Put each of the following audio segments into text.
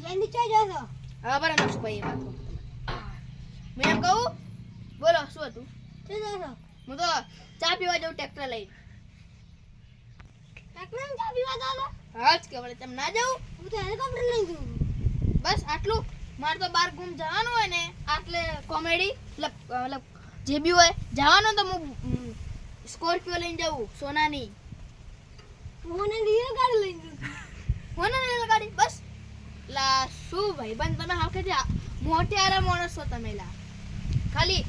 જેની ચો જોસો હા બરાબર નાખશું ભાઈ એ વાત મેં એમ કહું બોલો શું હતું શું જોસો હું તો ચા પીવા જાઉં ટ્રેક્ટર લઈને ટેકનન ચા પીવા જાવ હા જ કે વળે તેમ ના જાઉં હું તો હેલિકોપ્ટર લઈ જઉં બસ આટલું મારે તો બાર ગુમ જવાનું હોય ને આટલે કોમેડી મતલબ જે બી હોય જવાનું તો હું સ્કોર્પિયો લઈને જાઉં સોનાની મને રીયલ ગાડી લઈ જઉં સોનાની રેલગાડી બસ લા શું ભાઈ બંધ તમે હાકેથી મોટિયારા માણસ છો તમે લા ખાલી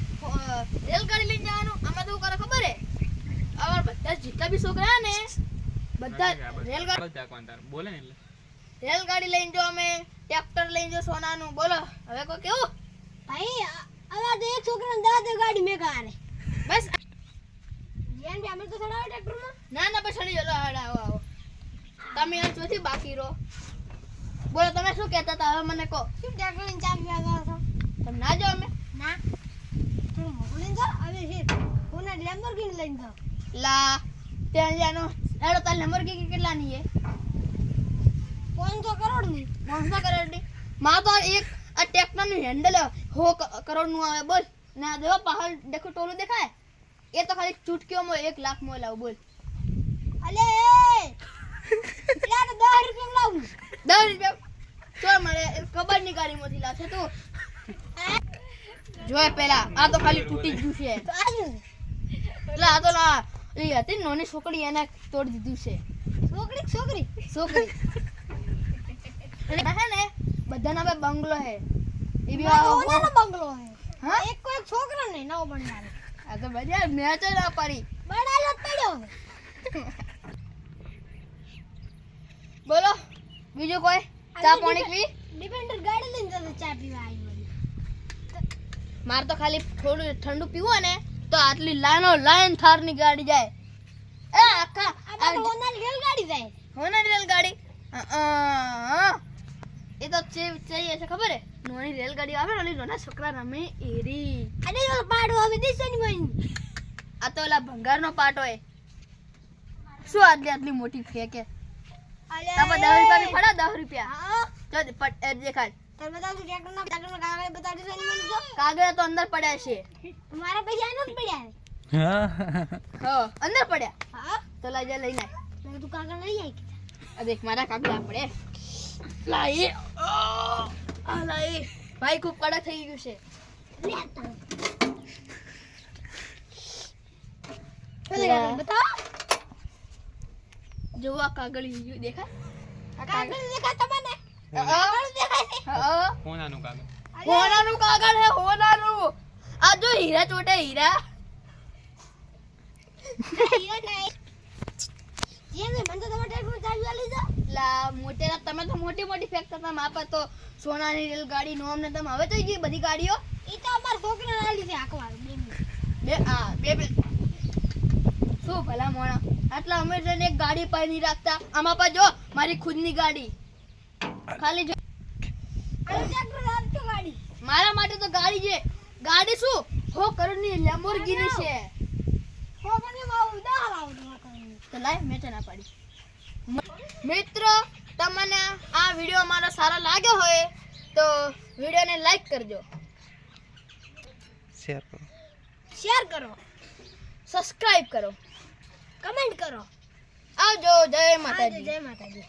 રેલગાડી લઈને જવાનું આમાં તો કરે ખબર હે અમાર બધા જેટલા બી છોકરા ને બધા રેલગાડી બોલે ને એટલે રેલગાડી લઈને જો અમે ટ્રેક્ટર લઈને જો સોનાનું બોલો હવે કોઈ કેવું ભાઈ આવા તો એક છોકરાને દાદા ગાડી મે કારે બસ જેમ કે અમે તો ચડાવ ટ્રેક્ટરમાં ના ના પછી ચલો હાડ આવો આવો તમે આ ચોથી બાકી રહો બોલો તમે શું કહેતા હતા હવે મને કહો શું ટ્રેક્ટર લઈને ચા પીવા જાવ છો તમે ના જાઓ અમે ના તું મોટું લઈને જાવ હવે છે કોના લેમ્બોર્ગિની લઈને જાવ લા ત્યાં જાનો એડો તાર નંબર કેટલાની હે 500 કરોડની 500 કરોડની માં તો એક આ ટ્રેક્ટરનું હેન્ડલ હો કરોડનું આવે બોલ ના દેવો પહાડ દેખો ટોલું દેખાય એ તો ખાલી ચૂટકીઓમાં 1 લાખ માં લાવ બોલ અલે યાર 10 રૂપિયા લાવું 10 રૂપિયા ચોર મળે ખબર ની ગાડીમાંથી લાવશે તું જોય પેલા આ તો ખાલી તૂટી જ ગયું છે તો આજુ એટલે આ તો ના એ હતી નાની છોકરી એને તોડી દીધું છે છોકરી અને હે ને બધાના બે બંગલો હે એ બી ઓનાનો બંગલો હે હા એક કોઈ છોકરો નહીં નવો બનાવે આ તો બધા મેચ જ ના પાડી બનાવેલો જ પડ્યો બોલો બીજું કોઈ ચા પાણી પી ડિપેન્ડર ગાડી લઈને જતો ચા પીવા આવ્યો માર તો ખાલી થોડું ઠંડુ પીવું ને તો આટલી લાઈન થારની ગાડી જાય એ આખા આ તો ઓનાની રેલ ગાડી જાય હોનાની રેલગાડી એ તો चाहिए છે ખબર હે નોની રેલગાડી આવે ને ઓલી નાના છોકરા રમે એરી અરે ઓલો પાડો હવે દેશની બની આ તો ઓલા ભંગારનો પાટો હે શું આટલી મોટી ફેકે અલે તમે 10 રૂપિયાની ફડા 10 રૂપિયા હા જો દેખાડ તમે બતાવજો ટ્રેક્ટરના કાગળ બતાવજો સની બની જો કાગળ તો અંદર પડ્યા છે મારા પૈસા ન પડ્યા હા અંદર પડ્યા હા તો લઈ જા લઈને મેં તું કાગળ લઈ આવી આ દેખ મારા કાગળ પડે લાઈ આ લાઈ ભાઈ ખૂબ કડક થઈ ગયું છે બતાવો જો આ કાગળ દેખાય આ કાગળ દેખા તમને કાગળ દેખાય છે કોનાનું કાગળ હોનાનું કાગળ હે હોનાનું આ જો હીરા ચોટે હીરા હીરા નહીં જેમ મને તો તમારે ટ્રેક્ટર ચાવી આલી દો લા મોટેરા તમે તો મોટી મોટી ફેક્ટરી હતા માપા તો સોનાની રેલગાડી નોમ ને તમે હવે તો ગઈ બધી ગાડીઓ ઈ તો અમાર છોકરાને આલી છે આખવાર બે શું ભલા મોણા આટલા અમે જઈને એક ગાડી પાઈ નહીં રાખતા આમાં પા જો મારી ખુદની ગાડી ખાલી જો આ ટ્રેક્ટર આપજો ગાડી મારા માટે તો ગાડી છે ગાડી શું 100 કરોડની લેમ્બોર્ગિની છે છોકરાને માવ ઉડા લાવ તો લાય મેચ ના પાડી મિત્રો તમને આ વિડિયો અમારો સારો લાગ્યો હોય તો વિડિયોને લાઈક કરજો શેર કરો સબસ્ક્રાઇબ કરો કમેન્ટ કરો આવજો જય માતાજી જય માતાજી